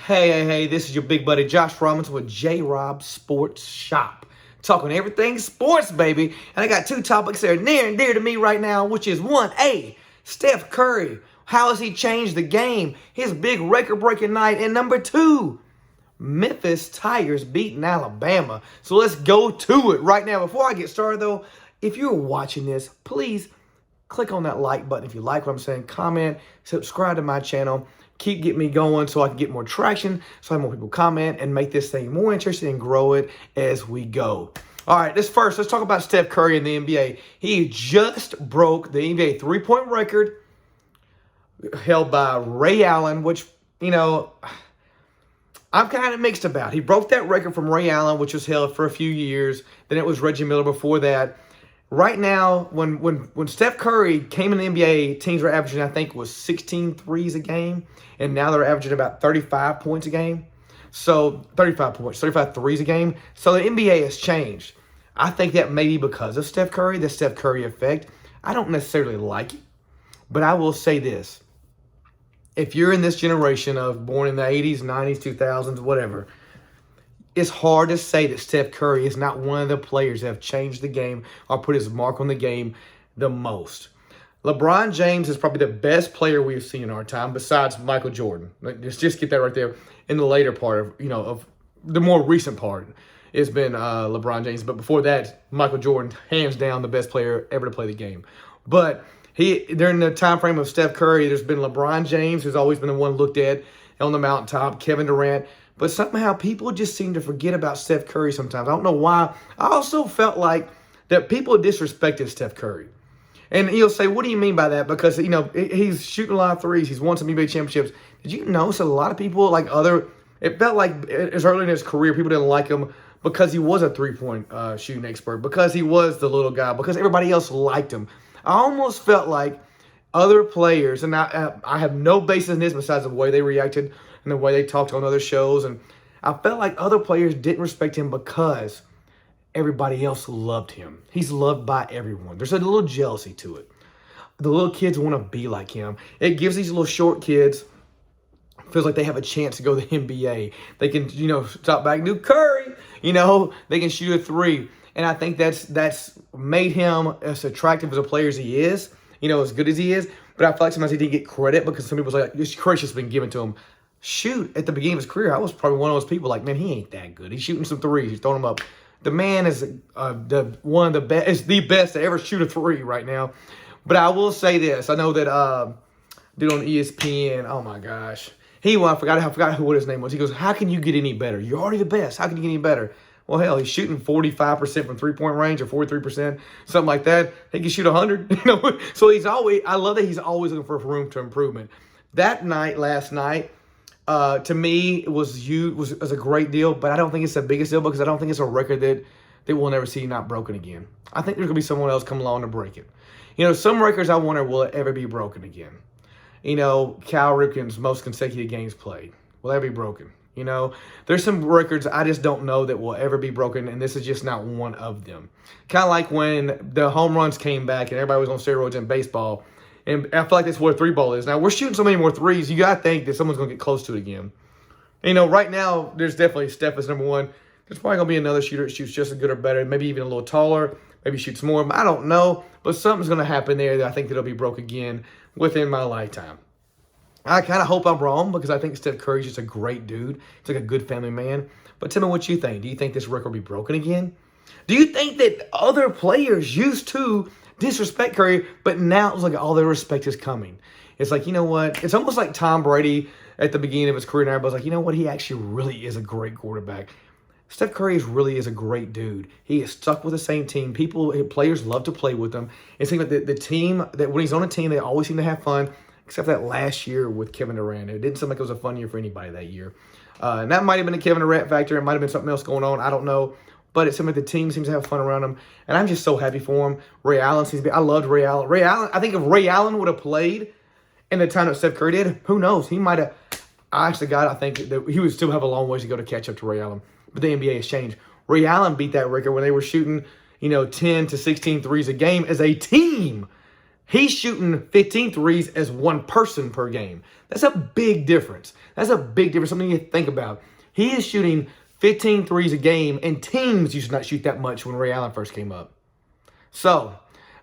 Hey, this is your big buddy Josh Robinson with J-Rob Sports Shop. Talking everything sports, baby. And I got two topics that are near and dear to me right now, which is one, Steph Curry. How has he changed the game? His big record-breaking night. And number two, Memphis Tigers beating Alabama. So let's go to it right now. Before I get started, though, if you're watching this, please click on that like button if you like what I'm saying. Comment, subscribe to my channel. Keep getting me going so I can get more traction, so I have more people comment and make this thing more interesting and grow it as we go. All right, let's talk about Steph Curry in the NBA. He just broke the NBA three-point record held by Ray Allen, which, I'm kind of mixed about. He broke that record from Ray Allen, which was held for a few years. Then it was Reggie Miller before that. Right now, when Steph Curry came in the NBA, teams were averaging, I think, was 16 threes a game. And now they're averaging about 35 points a game. So 35 points, 35 threes a game. So the NBA has changed. I think that may be because of Steph Curry, the Steph Curry effect. I don't necessarily like it. But I will say this. If you're in this generation of born in the 80s, 90s, 2000s, whatever, it's hard to say that Steph Curry is not one of the players that have changed the game or put his mark on the game the most. LeBron James is probably the best player we've seen in our time besides Michael Jordan. Let's just get that right there. In the later part of the more recent part, it's been LeBron James. But before that, Michael Jordan, hands down the best player ever to play the game. But during the time frame of Steph Curry, there's been LeBron James, who's always been the one looked at on the mountaintop, Kevin Durant. But somehow people just seem to forget about Steph Curry sometimes. I don't know why. I also felt like that people disrespected Steph Curry. And you'll say, what do you mean by that? Because, he's shooting a lot of threes. He's won some NBA championships. Did you notice that a lot of people, it felt like as early in his career, people didn't like him because he was a three-point shooting expert, because he was the little guy, because everybody else liked him. I almost felt like other players, and I have no basis in this besides the way they reacted and the way they talked on other shows, and I felt like other players didn't respect him because everybody else loved him. He's loved by everyone. There's a little jealousy to it. The little kids want to be like him. It gives these little short kids, feels like they have a chance to go to the NBA. They can, stop back, do Curry, they can shoot a three. And I think that's made him as attractive as a player as he is, as good as he is. But I feel like sometimes he didn't get credit because some people say, this credit's just been given to him. Shoot, at the beginning of his career, I was probably one of those people like, man, he ain't that good. He's shooting some threes. He's throwing them up. The man is one of the best, is the best to ever shoot a three right now. But I will say this. I know that dude on ESPN, oh my gosh. I forgot what his name was. He goes, how can you get any better? You're already the best. How can you get any better? Well, hell, he's shooting 45% from three-point range or 43%, something like that. He can shoot 100. So I love that he's always looking for room to improvement. Last night, to me, it was huge, was a great deal, but I don't think it's the biggest deal because I don't think it's a record that we'll never see not broken again. I think there's going to be someone else come along to break it. Some records I wonder, will it ever be broken again? Cal Ripken's most consecutive games played. Will that be broken? There's some records I just don't know that will ever be broken, and this is just not one of them. Kind of like when the home runs came back and everybody was on steroids in baseball. And I feel like that's what a three ball is. Now, we're shooting so many more threes, you got to think that someone's going to get close to it again. Right now, there's definitely Steph is number one. There's probably going to be another shooter that shoots just as good or better, maybe even a little taller, maybe shoots more. I don't know, but something's going to happen there that I think that'll be broke again within my lifetime. I kind of hope I'm wrong because I think Steph Curry's just a great dude. He's like a good family man. But tell me what you think. Do you think this record will be broken again? Do you think that other players used to disrespect Curry, but now it's like all their respect is coming? It's like, you know what? It's almost like Tom Brady at the beginning of his career, and everybody's like, you know what? He actually really is a great quarterback. Steph Curry really is a great dude. He is stuck with the same team. Players love to play with him. It seems like the team, that when he's on a team, they always seem to have fun, except for that last year with Kevin Durant. It didn't seem like it was a fun year for anybody that year. And that might have been a Kevin Durant factor. It might have been something else going on. I don't know. But it seems like the team seems to have fun around him. And I'm just so happy for him. Ray Allen seems to be. I loved Ray Allen. I think if Ray Allen would have played in the time that Steph Curry did, who knows? He might have. I think that he would still have a long ways to go to catch up to Ray Allen. But the NBA has changed. Ray Allen beat that record when they were shooting, 10 to 16 threes a game as a team. He's shooting 15 threes as one person per game. That's a big difference. That's a big difference, something you think about. He is shooting 15 threes a game, and teams used to not shoot that much when Ray Allen first came up. So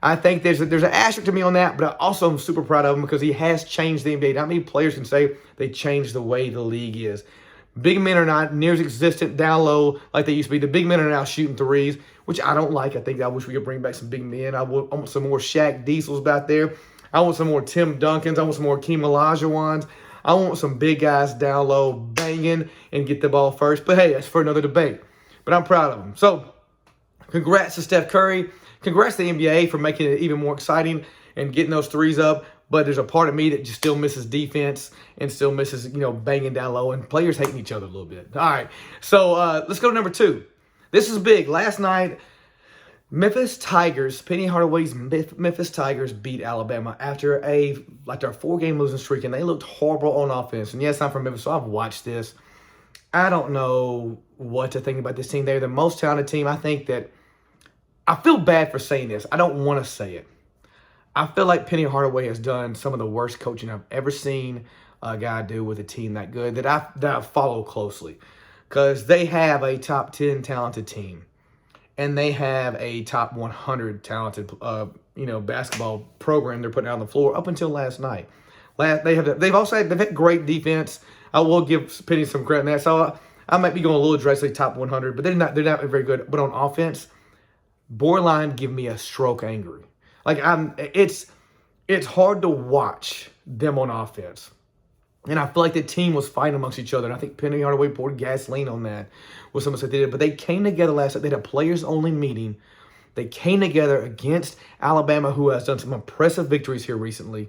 I think there's an asterisk to me on that, but I also am super proud of him because he has changed the NBA. Not many players can say they changed the way the league is. Big men are not near as existent down low like they used to be. The big men are now shooting threes, which I don't like. I wish we could bring back some big men. I want some more Shaq Diesels back there. I want some more Tim Duncans. I want some more Hakeem Olajuwons. I want some big guys down low banging and get the ball first. But hey, that's for another debate. But I'm proud of them. So congrats to Steph Curry. Congrats to the NBA for making it even more exciting and getting those threes up. But there's a part of me that just still misses defense and still misses, banging down low and players hating each other a little bit. All right, so let's go to number 2. This is big. Last night, Memphis Tigers, Penny Hardaway's Memphis Tigers beat Alabama after a 4-game losing streak, and they looked horrible on offense. And yes, I'm from Memphis, so I've watched this. I don't know what to think about this team. They're the most talented team. I feel bad for saying this. I don't want to say it. I feel like Penny Hardaway has done some of the worst coaching I've ever seen a guy do with a team that good that I follow closely, because they have a top 10 talented team, and they have a top 100 talented basketball program they're putting out on the floor up until last night. They've had great defense. I will give Penny some credit on that. So I might be going a little drastically top 100, but they're not very good. But on offense, borderline give me a stroke angry. It's hard to watch them on offense. And I feel like the team was fighting amongst each other. And I think Penny Hardaway poured gasoline on that with some of the stuff they did. But they came together last night. They had a players-only meeting. They came together against Alabama, who has done some impressive victories here recently.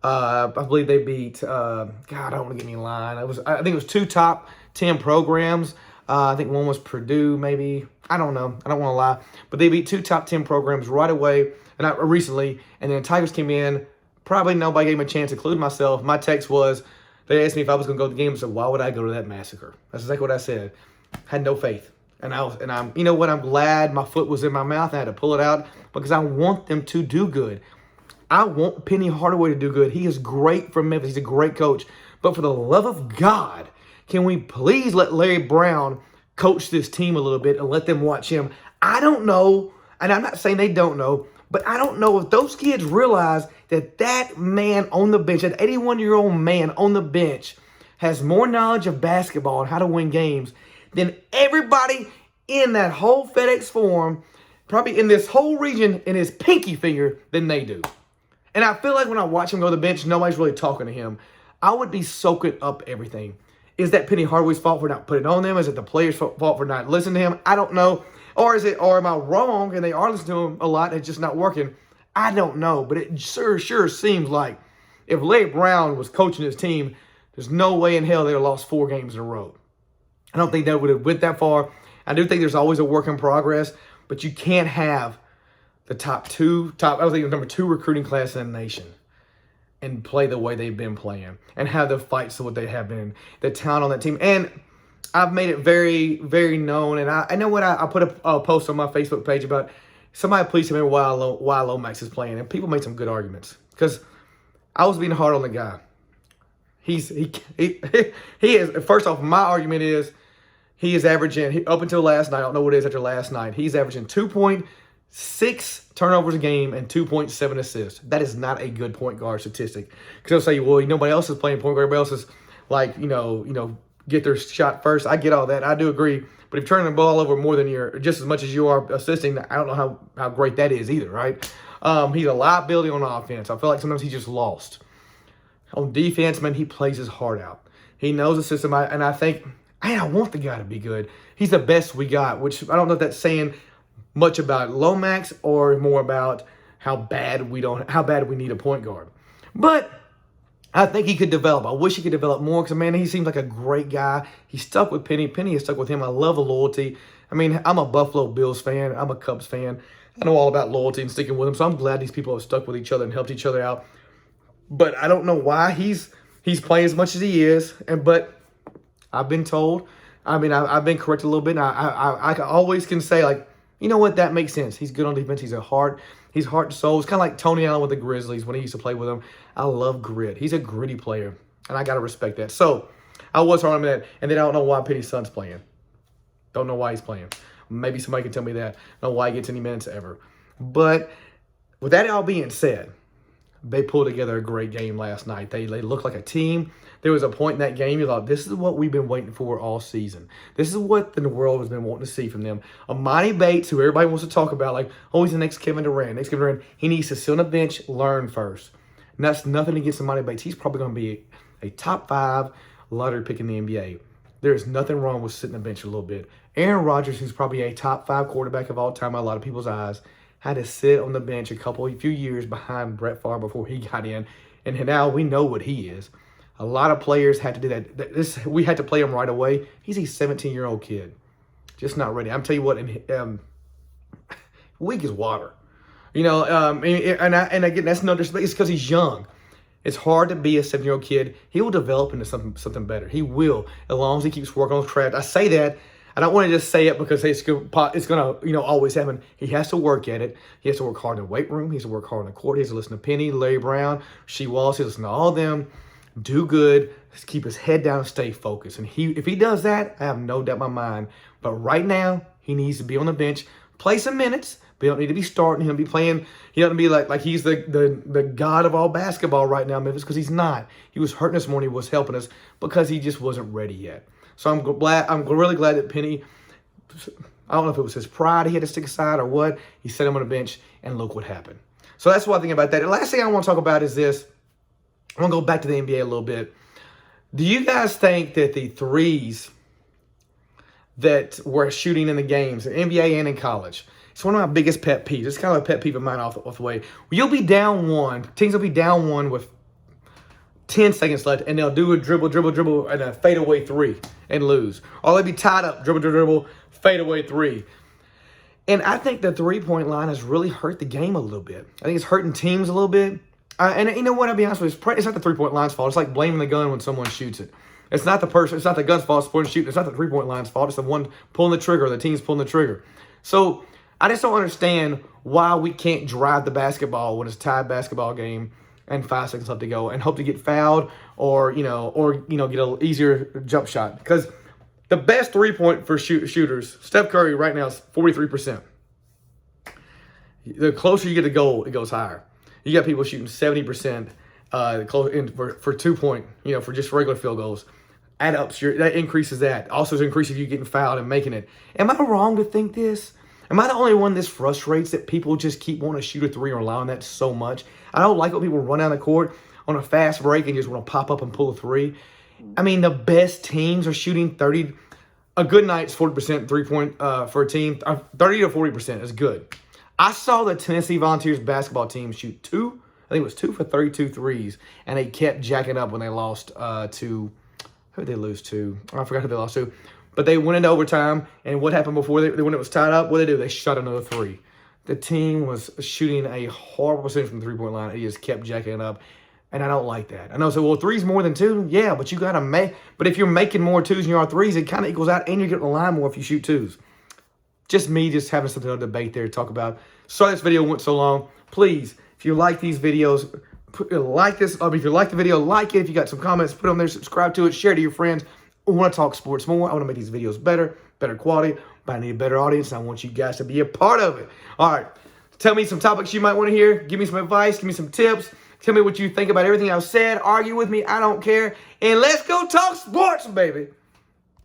I believe they beat, God, I don't want to get me in line. I think it was 2 top 10 programs. I think one was Purdue, maybe. I don't know. I don't want to lie. But they beat 2 top 10 programs right away, recently. And then Tigers came in. Probably nobody gave them a chance, including myself. My text was, they asked me if I was going to go to the game. I said, why would I go to that massacre? That's exactly what I said. Had no faith. I'm you know what? I'm glad my foot was in my mouth. I had to pull it out because I want them to do good. I want Penny Hardaway to do good. He is great for Memphis. He's a great coach. But for the love of God, can we please let Larry Brown coach this team a little bit and let them watch him? I don't know, and I'm not saying they don't know, but I don't know if those kids realize that man on the bench, that 81-year-old man on the bench, has more knowledge of basketball and how to win games than everybody in that whole FedEx Forum, probably in this whole region, in his pinky finger, than they do. And I feel like when I watch him go to the bench, nobody's really talking to him. I would be soaking up everything. Is that Penny Hardaway's fault for not putting it on them? Is it the players' fault for not listening to him? I don't know. Or am I wrong and they are listening to him a lot and it's just not working? I don't know. But it sure seems like if Larry Brown was coaching his team, there's no way in hell they'd have lost 4 games in a row. I don't think that would have went that far. I do think there's always a work in progress, but you can't have the I was thinking number 2 recruiting class in the nation and play the way they've been playing and have the fights the way they have been, the talent on that team. And I've made it very, very known. And I know what I put a post on my Facebook page about somebody please tell me why Lomax is playing. And people made some good arguments because I was being hard on the guy. He is, first off, my argument is he is averaging, up until last night, I don't know what it is after last night, he's averaging 2.6 turnovers a game and 2.7 assists. That is not a good point guard statistic. Because they'll say, well, nobody else is playing point guard. Everybody else is get their shot first. I get all that. I do agree. But if you're turning the ball over more than just as much as you are assisting, I don't know how great that is either, right? He's a liability on offense. I feel like sometimes he's just lost. On defense, man, he plays his heart out. He knows the system, and I think, I want the guy to be good. He's the best we got, which I don't know if that's saying much about Lomax or more about how bad we need a point guard. But I think he could develop. I wish he could develop more because, man, he seems like a great guy. He's stuck with Penny. Penny is stuck with him. I love the loyalty. I mean, I'm a Buffalo Bills fan. I'm a Cubs fan. I know all about loyalty and sticking with them, so I'm glad these people have stuck with each other and helped each other out. But I don't know why he's playing as much as he is. But I've been told. I mean, I've been corrected a little bit. And I always can say, like, you know what? That makes sense. He's good on defense. He's a hard He's heart and soul. It's kind of like Tony Allen with the Grizzlies when he used to play with them. I love grit. He's a gritty player, and I got to respect that. So I was hard on that, and then I don't know why Penny's son's playing. Don't know why he's playing. Maybe somebody can tell me that. Don't know why he gets any minutes ever. But with that all being said, they pulled together a great game last night. They looked like a team. There was a point in that game you thought, this is what we've been waiting for all season. This is what the world has been wanting to see from them. Amani Bates, who everybody wants to talk about, like, oh, he's the next Kevin Durant. He needs to sit on the bench, learn first. And that's nothing against Amani Bates. He's probably going to be a top 5 lottery pick in the NBA. There's nothing wrong with sitting on the bench a little bit. Aaron Rodgers, who's probably a top 5 quarterback of all time in a lot of people's eyes, had to sit on the bench a few years behind Brett Favre before he got in. And now we know what he is. A lot of players had to do that. We had to play him right away. He's a 17-year-old kid. Just not ready. I'm telling you what, weak as water. You know, and again, that's no disrespect. It's because he's young. It's hard to be a 7-year-old kid. He will develop into something better. He will, as long as he keeps working on his craft. I say that. I don't want to just say it because it's going to always happen. He has to work at it. He has to work hard in the weight room. He has to work hard on the court. He has to listen to Penny, Larry Brown, She Walls. He has to listen to all of them. Do good. Just keep his head down and stay focused. And if he does that, I have no doubt in my mind. But right now, he needs to be on the bench, play some minutes. But he don't need to be starting. He'll be playing. He doesn't be like he's the god of all basketball right now, Memphis, because he's not. He was hurting us more than he was helping us because he just wasn't ready yet. So I'm really glad that Penny, I don't know if it was his pride he had to stick aside or what, he set him on the bench, and look what happened. So that's one thing about that. The last thing I want to talk about is this. I want to go back to the NBA a little bit. Do you guys think that the threes that we're shooting in the games, in NBA and in college, it's one of my biggest pet peeves. It's kind of a pet peeve of mine off the way. You'll be down one. Teams will be down one with 10 seconds left, and they'll do a dribble, and a fadeaway 3 and lose. Or they'll be tied up, dribble, fadeaway 3. And I think the three-point line has really hurt the game a little bit. I think it's hurting teams a little bit. And you know what? I'll be honest with you. It's not the three-point line's fault. It's like blaming the gun when someone shoots it. It's not the person. It's not the gun's fault. It's the person shooting. It's not the three-point line's fault. It's the one pulling the trigger. Or the team's pulling the trigger. So I just don't understand why we can't drive the basketball when it's a tied basketball game and 5 seconds left to go and hope to get fouled or get an easier jump shot. Because the best three-point for shooters, Steph Curry right now is 43%. The closer you get to goal, it goes higher. You got people shooting 70% for 2-point, for just regular field goals. Add up, that increases that. Also increases you getting fouled and making it. Am I wrong to think this? Am I the only one this frustrates that people just keep wanting to shoot a 3 or allowing that so much? I don't like when people run down the court on a fast break and just want to pop up and pull a 3. I mean, the best teams are shooting 30. A good night's 40% 3-point for a team. 30 to 40% is good. I saw the Tennessee Volunteers basketball team shoot 2. I think it was 2 for 32 threes, and they kept jacking up when they lost to who did they lose to? I forgot who they lost to. But they went into overtime, and what happened before when it was tied up? What did they do? They shot another 3. The team was shooting a horrible percentage from the three-point line. It just kept jacking it up, and I don't like that. I know, so, 3's more than 2? Yeah, but you got to make – but if you're making more 2s than you are 3s, it kind of equals out, and you're getting the line more if you shoot 2s. Just me just having something to debate there to talk about. Sorry this video went so long. Please, if you like these videos, like this. If you like the video, like it. If you got some comments, put them there, subscribe to it, share it to your friends. I want to talk sports more. I want to make these videos better quality, but I need a better audience, and I want you guys to be a part of it. All right. Tell me some topics you might want to hear. Give me some advice. Give me some tips. Tell me what you think about everything I've said. Argue with me. I don't care. And let's go talk sports, baby.